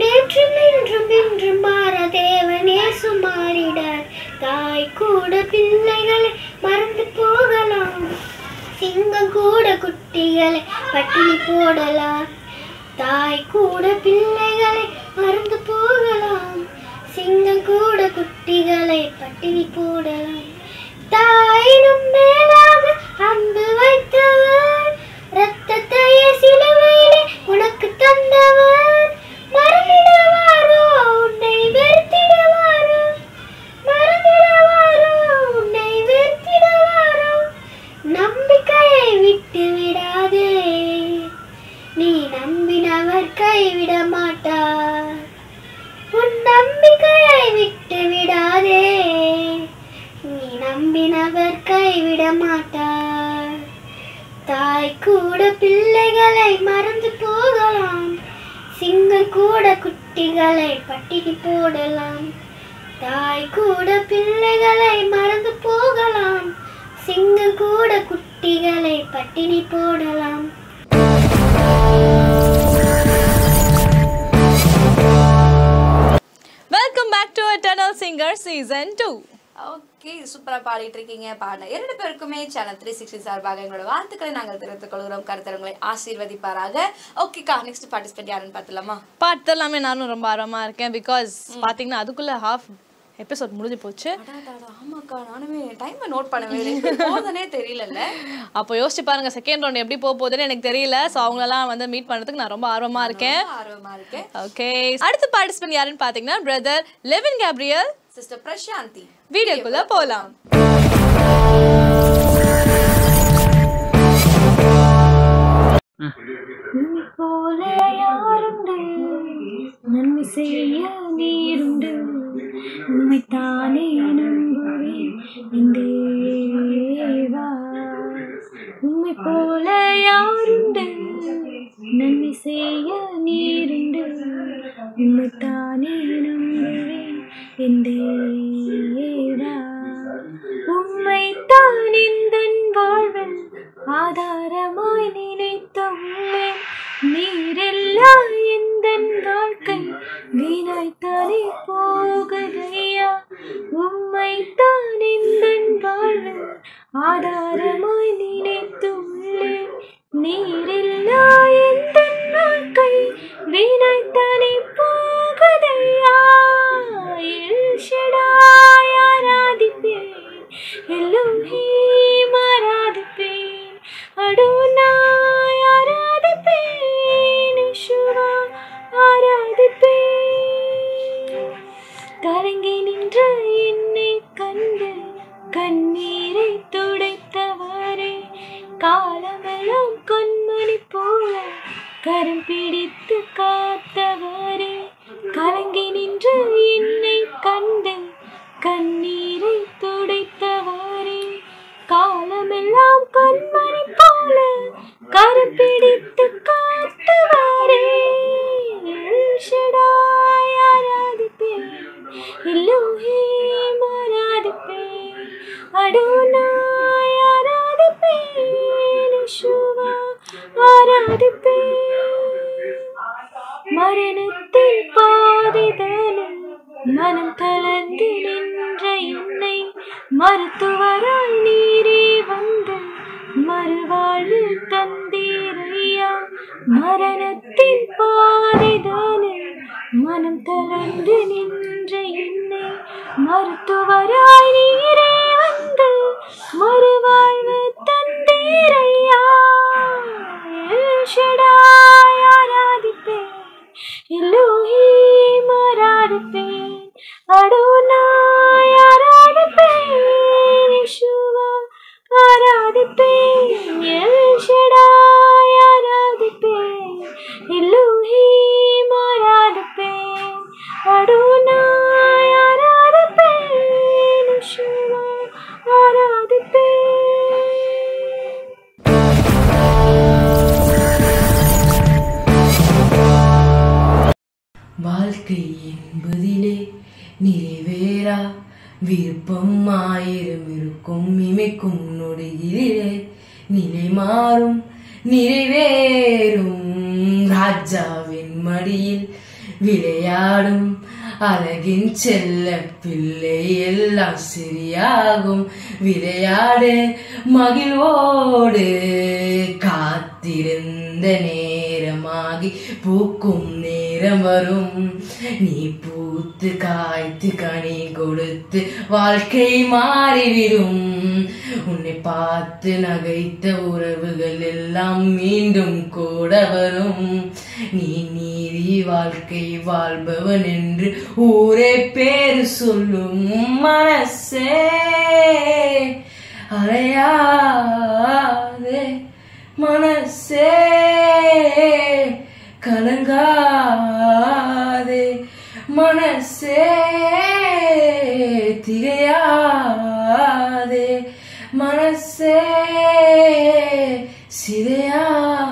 நேற்றும் இன்றும் இன்றும் மாற தேவன் இயேசு மாறிடார். தாய் கூட பிள்ளைகளை மறந்து போகலாம், சிங்கம் கூட குட்டிகளை பட்டினி போடலாம். தாய் கூட பிள்ளைகளை மறந்து போகலாம், சிங்கம் கூட குட்டிகளை பட்டினி போடலாம். தாயினும் மேலாக அன்பு வைத்தவர், ரத்தத்தையே சிலுவையிலே உனக்கு தந்தவர். மறந்திடுவாரோ உன்னை வெறுத்திடுவாரோ, மறந்திடுவாரோ உன்னை வெறுத்திடுவாரோ. நம்பிக்கையை விட்டு விடாதே, நீ நம்பினவர் கைவிட மாட்டார். உன் நம்பிக்கையை விட்டு விடாதே, நீ நம்பினவர் கைவிட மாட்டார். தாய் கூட பிள்ளைகளை மறந்து போகலாம், சிங்கம் கூட குட்டிகளை பட்டினி போடலாம். தாய் கூட பிள்ளைகளை மறந்து போகலாம், சிங்கம் கூட குட்டிகளை பட்டினி போடலாம். Singer season 2. ஓகே, சூப்பரா பாடிட்டு இருக்கீங்க. பாடின 2 பேருக்குமே சேனல் 360 சார்பாக எங்களோட வாழ்த்துக்களை நாங்கள் தெரிவித்துக் கொள்கிறோம். கருத்தரங்களை ஆசீர்வதிப்பாராக. ஓகேக்கா, நெக்ஸ்ட் பார்ட்டிசிபென்ட் யாருன்னு பார்த்துலாமா? பார்த்தலாமே, நானும் ரொம்ப ஆர்வமா இருக்கேன். பிகாஸ் பாத்தீங்கன்னா அதுக்குள்ள ஹாஃப் எபிசோட் முடிஞ்சு போச்சு. ஆமாக்கா, நானுமே டைம் நோட் பண்ணவே போதனே தெரியல. அப்போ யோசிச்சு பாருங்க செகண்ட் ரவுண்ட் எப்படி போகுதுன்னு எனக்கு தெரியல. ஸோ அவங்களெல்லாம் வந்து மீட் பண்ணுறதுக்கு நான் ரொம்ப ஆர்வமா இருக்கேன். ஓகே, அடுத்த பார்ட்டிசிபென்ட் யாருன்னு பார்த்தீங்கன்னா brother Levin Gabriel, sister Prasanthi. வீடியோக்குள்ள போலாம். போல யாருண்டு நன்மை செய்ய நீருண்டு உண்மைத்தானே நம்புவேன் தேவா. உண்மை போல யாருண்டு நன்மை செய்ய நீருண்டு உண்மைத்தானே நம்புவேன் தேவா. உண்மைத்தான் இந்த வாழ்வில் ஆதாரமாய் நினைத்துள்ளேன். நீரெல்லா இந்த வாழ்க்கை வீணாய்த்தானே போகுதையா. உம்மைத்தான் இந்த வாழ்வில் ஆதாரமாய் நினைத்துள்ளேன். நீரெல்லா இந்த வாழ்க்கை வீணாய்த்தானே போகுதையா. எல் ஷடாய் ஆராதிப்பேன், எல்லோஹீம் ஆராதிப்பேன், அடோனாய் ஆராதிப்பேன், யெகோவா ஆராதிப்பேன். கலங்கி நின்ற என்னை கண்டு கண்ணீரை துடைத்தவரே, காலமெல்லாம் கண்மணி போல கரம் பிடித்து காத்தவரே. கலங்கி நின்ற என்னை கண்டு கண்ணீரை துடைத்தவரே, காலமெல்லாம் கண்மணி போல கரம் பிடித்து காத்தவரே. எல் ஷடாய் ஆராதிப்பேன், எல்லோஹீம் ஆராதிப்பேன், அடோனாய் ஆராதிப்பேன், யெகோவா ஆராதிப்பேன். மரணத்தின் பாதைதனில் மனம் தளர்ந்து நின்ற என்னை மருத்துவராய் நீரே வந்து மறுவாழ்வு தந்தீரையா. மரணத்தின் பாதைதனில் மனம் தளர்ந்து நின்ற என்னை மருத்துவராய் நீரே வந்து மறுவாழ்வு தந்தீரையா. எல் ஷடாய் ஆராதிப்பேன், எல்லோஹீம் ஆராதிப்பேன், அடோனாய் ஆராதிப்பேன், யெகோவா ஆராதிப்பேன். எல் ஷடாய் ஆராதிப்பேன், எல்லோஹீம் ஆராதிப்பேன், அடோனாய் ஆராதிப்பேன், யெகோவா ஆராதிப்பேன். வாழ்க்கை என்பதிலே நிறைவேறா விருப்பம் 1000 இருக்கும். இமைக்கும் நொடியிலே நிலை மாறும் நிறைவேறும். ராஜாவின் மடியில் விளையாடும் அழகின் செல்ல பிள்ளை எல்லாம் சரியாகும். விளையாடு மகிழ்வோடு காத்திருந்த நேரமாகி பூக்கும் நேரம் வரும். நீ பூத்து காய்த்து கனி கொடுத்து வாழ்க்கை மாறிவிடும். உன்னை பார்த்து நகைத்த உறவுகள் எல்லாம் மீண்டும் கூட வரும். நீ நீதி வாழ்க்கை வாழ்பவன் என்று ஊரே பேரு சொல்லும். மனசே அலையாதே, மனசே கலங்காதே, மனசே திகையாதே, மனசே சிதையாதே.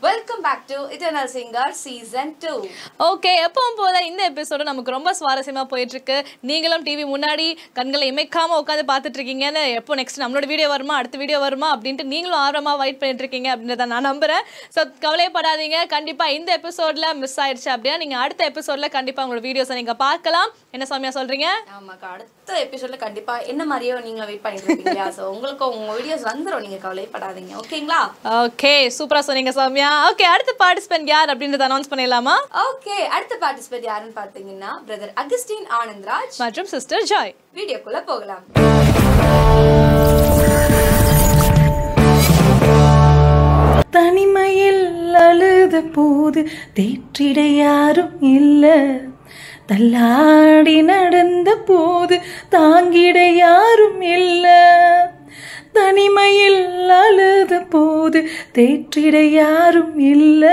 வெல்கம் பேக் டு இது Eternal Singer Season 2. ஓகே, எப்பவும் போல இந்த எபிசோட நமக்கு ரொம்ப சுவாரஸ்யமா போயிட்டு இருக்கு. நீங்களும் டிவி முன்னாடி கண்களை இமைக்காம உட்காந்து பார்த்துட்டு இருக்கீங்கன்னு, எப்போ நெக்ஸ்ட் நம்மளோட வீடியோ வருமா, அடுத்த வீடியோ வருமா அப்படின்ட்டு நீங்களும் ஆர்வமா வெயிட் பண்ணிட்டு இருக்கீங்க அப்படின்றத நான் நம்புறேன். ஸோ கவலைப்படாதீங்க, கண்டிப்பா இந்த எபிசோட்ல மிஸ் ஆயிடுச்சு அப்படின்னா நீங்க அடுத்த எபிசோட்ல கண்டிப்பா உங்களோட வீடியோஸை நீங்க பார்க்கலாம். என்ன சௌமியா சொல்றீங்க? ஆமாக்கா, அடுத்த எபிசோட்ல கண்டிப்பா என்ன மாதிரியோ நீங்க வெயிட் பண்ணிட்டு இருக்கீங்க. ஸோ உங்களுக்கு உங்க வீடியோஸ் வந்துடும், நீங்க கவலைப்படாதீங்க. ஓகேங்களா? ஓகே, சூப்பரா சொன்னீங்க சௌமியா. ஓகே, அடுத்த பார்ட்டிசிபென்ட் யார் அப்படின்றத அனௌன்ஸ் பண்ணிடலாமா? ஓகே, அடுத்த பார்ட்டிசிபென்ட் யாருன்னு பார்த்தீங்கன்னா பிரதர் அகஸ்டின் ஆனந்த்ராஜ் மற்றும் சிஸ்டர் ஜாய். வீடியோக்குள்ள போகலாம். தனிமையில் அழுத போது தேற்றிட யாரும் இல்ல, தள்ளாடி நடந்த போது தாங்கிட யாரும் இல்ல. தனிமையில் அழுத போது தேற்றிட யாரும் இல்ல,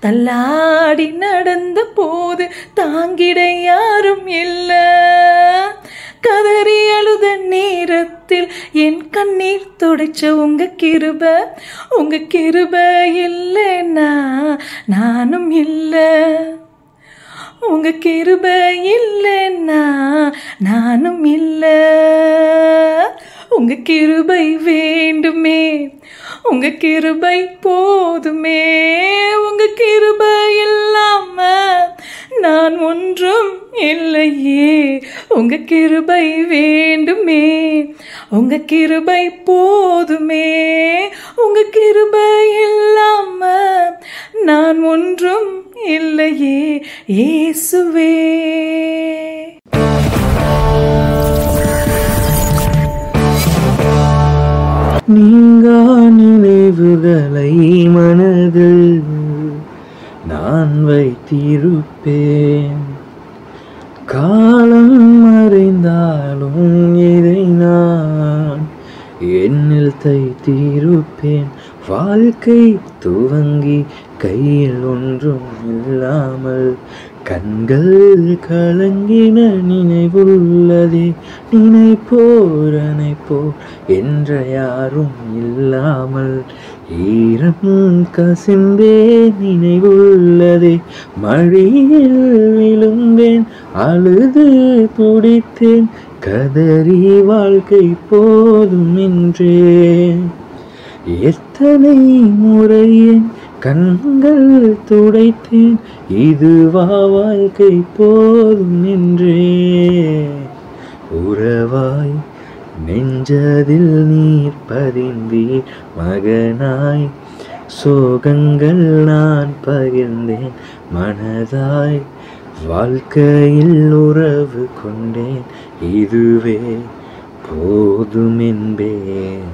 தள்ளாடி நடந்த போது தாங்கிட யாரும் இல்ல. கதறி அழுத நேரத்தில் என் கண்ணீர் துடைச்ச உங்க கிருப இல்லைன்னா நானும் இல்லை. உங்க கிருப இல்லைன்னா நானும் இல்லை. உங்க கிருபை வேண்டுமே, உங்க கிருபை போதுமே. உங்க கிருபை இல்லாம நான் ஒன்றும் இல்லையே. உங்க கிருபை வேண்டுமே, உங்க கிருபை போதுமே. உங்க கிருபை இல்லாம நான் ஒன்றும் இல்லையே இயேசுவே. நீங்கா நினைவுகளை மனதில் நான் வைத்திருப்பேன். காலம் மறைந்தாலும் இதை நான் என்னில் தைத்திருப்பேன். வாழ்க்கை துவங்கி கையில் ஒன்றும் இல்லாமல் கண்கள் கலங்கின நினைவுள்ளதே. நினைப்போர் என்ற யாரும் இல்லாமல் ஈரம் கசிந்தே நினைவுள்ளதே. மழையில் விழுந்தேன், அழுது துடித்தேன், கதறி வாழ்க்கை போதும் என்றேன். எத்தனை முறை என் கண்கள் துடைத்தேன், இதுவா வாழ்க்கை போதும் என்றே. உறவாய் நெஞ்சதில் நீர் பதிந்தீர், மகனாய் சோகங்கள் நான் பகிர்ந்தேன். மனதாய் வாழ்க்கையில் உறவு கொண்டேன், இதுவே போதும் என்பேன்.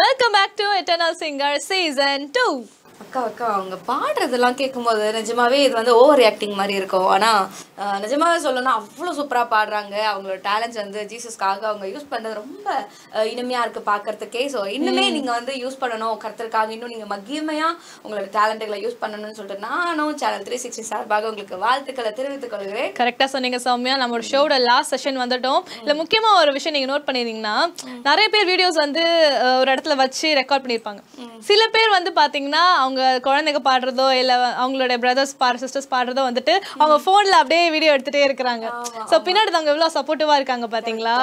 Welcome back to eternal singer season 2. அக்கா அவங்க பாடுறதெல்லாம் கேட்கும்போது நிஜமாவே இது வந்து ஓவர் ஆக்டிங் மாதிரி இருக்கும். ஆனால் நிஜமாவே சொல்லணும்னா அவ்வளோ சூப்பராக பாடுறாங்க. அவங்களோட டேலண்ட்ஸ் வந்து ஜீசஸ்க்காக அவங்க யூஸ் பண்ணுறது ரொம்ப இனிமையாக இருக்குது பார்க்கறதுக்கே. ஸோ இன்னுமே நீங்கள் வந்து யூஸ் பண்ணணும் கர்த்தருக்காக, இன்னும் நீங்கள் மகிமையாக உங்களோட டேலண்ட்டுகளை யூஸ் பண்ணணும்னு சொல்லிட்டு நானும் சேனல் 360 சார்பாக உங்களுக்கு வாழ்த்துக்களை தெரிவித்துக் கொள்கிறேன். கரெக்டாக சொன்னீங்க சௌமியா. நம்மளோட ஷோட லாஸ்ட் செஷன் வந்துட்டோம். இல்லை முக்கியமாக ஒரு விஷயம் நீங்கள் நோட் பண்ணியிருந்தீங்கன்னா, நிறைய பேர் வீடியோஸ் வந்து ஒரு இடத்துல வச்சு ரெக்கார்ட் பண்ணியிருப்பாங்க. சில பேர் வந்து பார்த்தீங்கன்னா அவங்க குழந்தைங்க பாடுறதோ இல்லை அவங்களோட பிரதர்ஸ் சிஸ்டர்ஸ் பாடுறதோ வந்துட்டு அவங்க ஃபோனில் அப்படியே வீடியோ எடுத்துகிட்டே இருக்கிறாங்க. ஸோ பின்னாடி அவங்க எவ்வளோ சப்போர்ட்டிவாக இருக்காங்க பார்த்தீங்களா?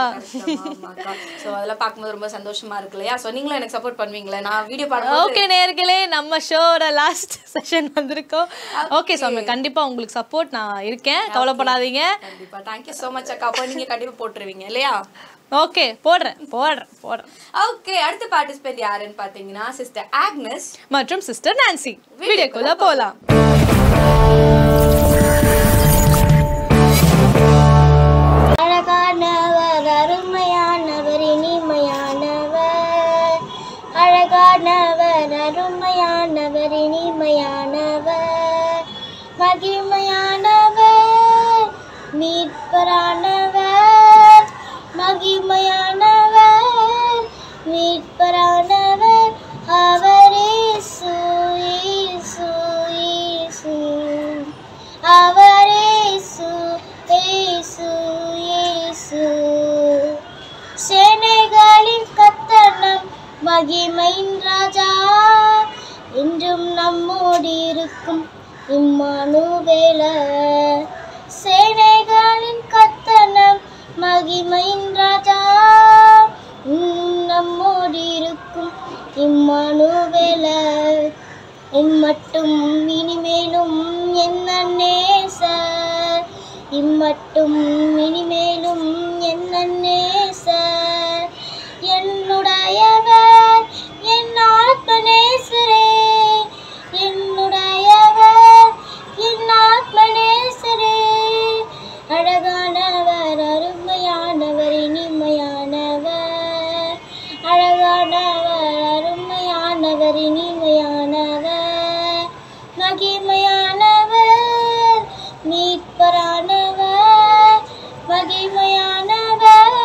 ஸோ அதெல்லாம் பார்க்கும்போது ரொம்ப சந்தோஷமா இருக்கு இல்லையா? ஸோ நீங்களும் எனக்கு சப்போர்ட் பண்ணுவீங்களா நான் வீடியோ பாடுறேன்? ஓகே நேயர்களே, நம்ம ஷோட லாஸ்ட் செஷன் வந்திருக்கோம். ஓகே சௌமியா, கண்டிப்பாக உங்களுக்கு சப்போர்ட் நான் இருக்கேன், கவலைப்படாதீங்க. கண்டிப்பாக. தேங்க்யூ ஸோ மச் அக்கா. அப்போ நீங்கள் கண்டிப்பாக போட்டுருவீங்க இல்லையா? ஓகே, போடுறேன். ஓகே, அடுத்த பார்ட்டிசிபென்ட் யாருன்னு பார்த்தீங்கன்னா சிஸ்டர் ஆக்னஸ் மற்றும் சிஸ்டர் நான்சி. வீடியோக்குள்ள போலாம். அழகானவர், அருமையானவர், இனிமையானவர். அழகானவர், அருமையானவர், இனிமையானவர். மகிமையானவர், மீட்பரானவர். மகிமையானவர், மீட்பரானவர். அவர் இயேசு, இயேசு, இயேசு. அவர் இயேசு, இயேசு, இயேசு. சேனைகளின் கர்த்தர் இம்மட்டும் இனிமேலும் என்ன நேசர் என்னுடையவர் என் ஆத்மநேசரே என்னுடையவர் என் ஆத்மநேசரே அழகானவர் அருமையானவர் இனிமையானவர் அழகானவர் அருமையானவர் இனிமையானவர் மகிமையானவர் மீட்பரானவர் மகிமையானவர்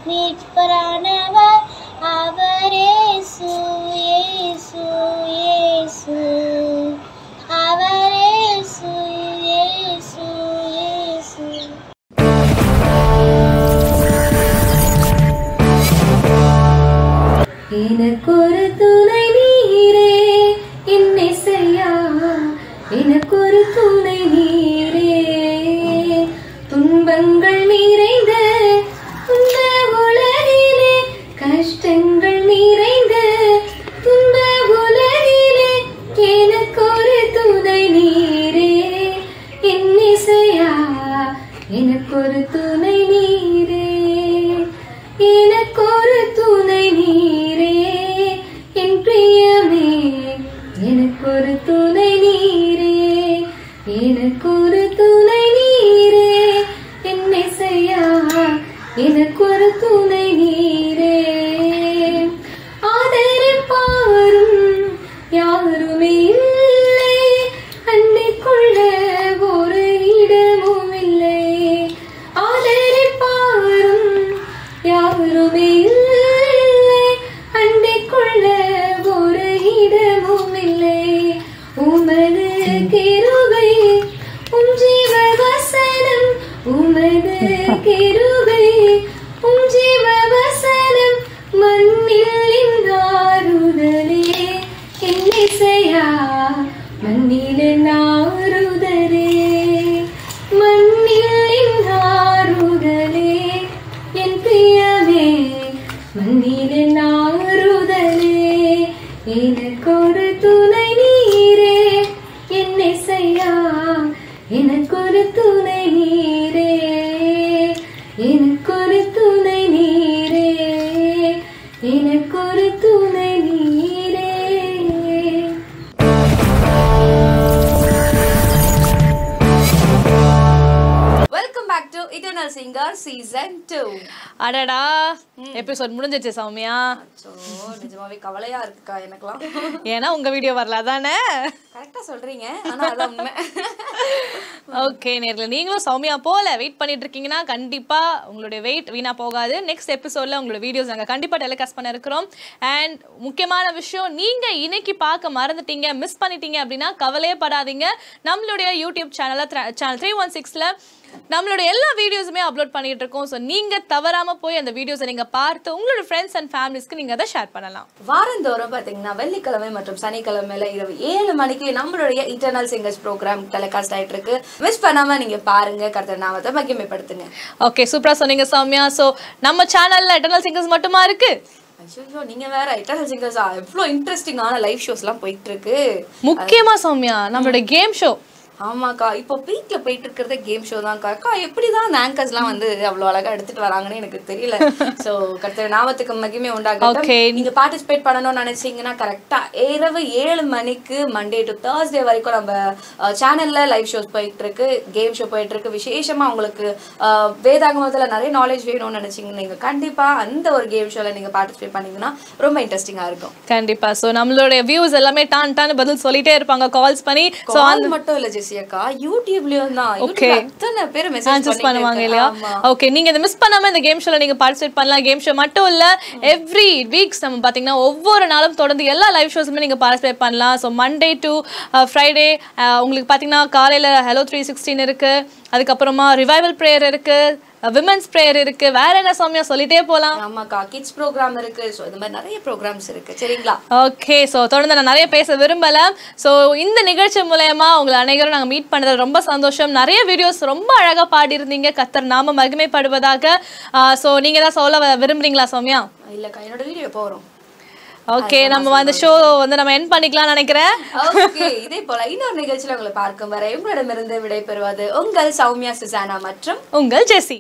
மீட்பரானவர் அவரே இயேசு இயேசு அவரே இயேசு இயேசு எனக்கொரு துணை நீரே என்னை செய்யா எனக்கொரு துணை நீரே துன்பங்கள் நிறைந்த துன்ப உலகிலே கஷ்டங்கள் நிறைந்த துன்ப உலகிலே எனக்கொரு துணை நீரே என்னை செய்யா எனக்கொரு துணை நீரே எனக்கொரு துணை நீரே என் பிரியமே எனக்கொரு துணை நீரே எனக்கொரு துணை நீரே என்னை செய்யா எனக்கொரு துணை நீரே ஆதரிப்பாரும் யாருமே இல்லை அன்னைக்குள்ள ஒரு இடமும் இல்லை ஆதரிப்பாரும் யாருமே இல்லை அன்னைக்குள்ள ஒரு இடமும் இல்லை உமது கிருபை உம் ஜீவ வசனம் உமது கிருபை உம் ஜீவ வசனம் மண்ணில் இந்தாருதலே என்னை செய்யா மண்ணில் நாருதலே மண்ணில் இந்தாருதலே என் பிரியமே மண்ணில் நாருதலே எனக்கொரு துணை நீரே என்னை செய்யா எனக்கொரு துணை நீரே எனக்கொரு துணை நீரே எனக்கொரு துணை நீரே welcome back to eternal singer season 2. அடடா எபிசோட் முடிஞ்சிச்சு சௌமியா. சோ நிஜமாவே கவலையா இருக்குக்கா எனக்குலாம். ஏன்னா உங்க வீடியோ வரல தானே? கரெக்டா சொல்றீங்க, ஆனா அதான் உண்மை. ஓகே நேர்ல நீங்களும் சௌமியா போல வெயிட் பண்ணிட்டு இருக்கீங்கன்னா கண்டிப்பா உங்களுடைய வெயிட் வீணா போகாது. நெக்ஸ்ட் எபிசோட்ல உங்களோட வீடியோஸ் நாங்கள் கண்டிப்பா டெலிகாஸ்ட் பண்ண இருக்கிறோம். அண்ட் முக்கியமான விஷயம், நீங்க இன்னைக்கு பார்க்க மறந்துட்டீங்க, மிஸ் பண்ணிட்டீங்க அப்படின்னா கவலையே படாதீங்க. நம்மளுடைய யூடியூப் சேனல் 316ல நம்மளுடைய எல்லா வீடியோஸுமே அப்லோட் பண்ணிட்டு இருக்கோம். ஸோ நீங்க தவறாம போய் அந்த வீடியோஸை நீங்க பார்த்து உங்களோட ஃப்ரெண்ட்ஸ் அண்ட் ஃபேமிலிஸ்க்கு நீங்க அதை ஷேர் பண்ணலாம். வாரந்தோறும் பாத்தீங்கன்னா வெள்ளிக்கிழமை மற்றும் சனிக்கிழமையில இரவு 7 மணிக்கு நம்மளுடைய இன்டர்னல் சிங்கர்ஸ் ப்ரோக்ராம் டெலிகாஸ்ட் ஆயிட்டு இருக்கு. மிஸ் பண்ணாம நீங்க பாருங்க. கர்த்தர் நாமத்தை மகிமைப்படுத்துங்க. ஓகே, சூப்பரா சொன்னீங்க சௌமியா. ஸோ நம்ம சேனல்ல இன்டர்னல் சிங்கர்ஸ் மட்டுமா இருக்கு? ஐயோ நீங்க வேற இன்டர்னல் சிங்கர்ஸ் எவ்வளவு இன்ட்ரெஸ்டிங்கான லைவ் ஷோஸ் எல்லாம் போயிட்டு இருக்கு. முக்கியமா சௌமியா நம்மளுடைய கேம் ஷோ. ஆமாக்கா, இப்போ பீக்ல போயிட்டு இருக்கிறதே கேம் ஷோ தான்க்கா. அக்கா எப்படிதான் அந்த ஆங்கர்ஸ்லாம் வந்து அவ்வளவு அழகா எடுத்துட்டு வராங்கன்னு எனக்கு தெரியல. சோ கர்த்தர் நாமத்துக்கு மகிமை உண்டாகட்டும். நீங்க பார்ட்டிசிபேட் பண்ணணும்னு நினைச்சீங்கன்னா கரெக்டா இரவு 7 மணிக்கு மண்டே டு தேர்ஸ்டே வரைக்கும் நம்ம சேனல்ல லைவ் ஷோஸ் போயிட்டு இருக்கு, கேம் ஷோ போயிட்டு இருக்கு. விசேஷமா உங்களுக்கு வேதாகமத்துல நிறைய நாலேஜ் வேணும்னு நினைச்சீங்கன்னா நீங்க கண்டிப்பா அந்த ஒரு கேம் ஷோல நீங்க பார்ட்டிசிபேட் பண்ணீங்கன்னா ரொம்ப இன்ட்ரெஸ்டிங்கா இருக்கும். கண்டிப்பா. சோ நம்மளுடைய வியூஸ் எல்லாமே டான் பதில் சொல்லிட்டே இருப்பாங்க கால்ஸ் பண்ணி. சோ அது மட்டும் இல்ல ஜெசிகா, யூடியூப்லயும் தான் அத்தனை பேர் மெசேஜ் பண்ணுவாங்க இல்லையா? ஓகே, நீங்க இதை மிஸ் பண்ணாம இந்த கேம் ஷோல நீங்க பார்ட்டிசிபேட் பண்ணலாம். கேம் ஷோ மட்டும் இல்ல, எவ்ரி வீக்ஸ் நம்ம பாத்தீங்கன்னா ஒவ்வொரு நாளும் தொடர்ந்து எல்லா லைவ் ஷோஸுமே நீங்க பார்ட்டிசிபேட் பண்ணலாம். ஸோ மண்டே டு ஃப்ரைடே உங்களுக்கு பாத்தீங்கன்னா காலையில ஹலோ 316 இருக்கு, அதுக்கப்புறமா ரிவைவல் ப்ரேயர் இருக்கு, விமென்ஸ் ப்ரேயர் இருக்கு, வேற என்ன சௌமியா சொல்லிட்டே போலாம். ஆமாக்கா, கிட்ஸ் ப்ரோக்ராம் இருக்கு. சோ இந்த மாதிரி நிறைய ப்ரோக்ராம்ஸ் இருக்கு. சரிங்களா? ஓகே, சோ தொடர்ந்து நான் நிறைய பேச விரும்பல. சோ இந்த நிகழ்ச்சி மூலமா உங்களை அனைவரும் நாங்க மீட் பண்ணது ரொம்ப சந்தோஷம். நிறைய வீடியோஸ் ரொம்ப அழகா பாடி இருந்தீங்க. கர்த்தர் நாம மகிமைப்படுவதாக. சோ நீங்க தான் சொல்ல விரும்புறீங்களா சௌமியா? இல்லக்கா, என்னோட வீடியோ எப்போ வரும்? ஓகே நம்ம அந்த ஷோ வந்து நம்ம எண்ட் பண்ணிக்கலாம் நினைக்கிறேன். ஓகே இதே போல இன்னொரு நிகழ்ச்சியில உங்களை பார்க்கும் வரை உங்களிடமிருந்து விடைபெறுவது உங்கள் சௌமியா சுசானா மற்றும் உங்கள் ஜெசி.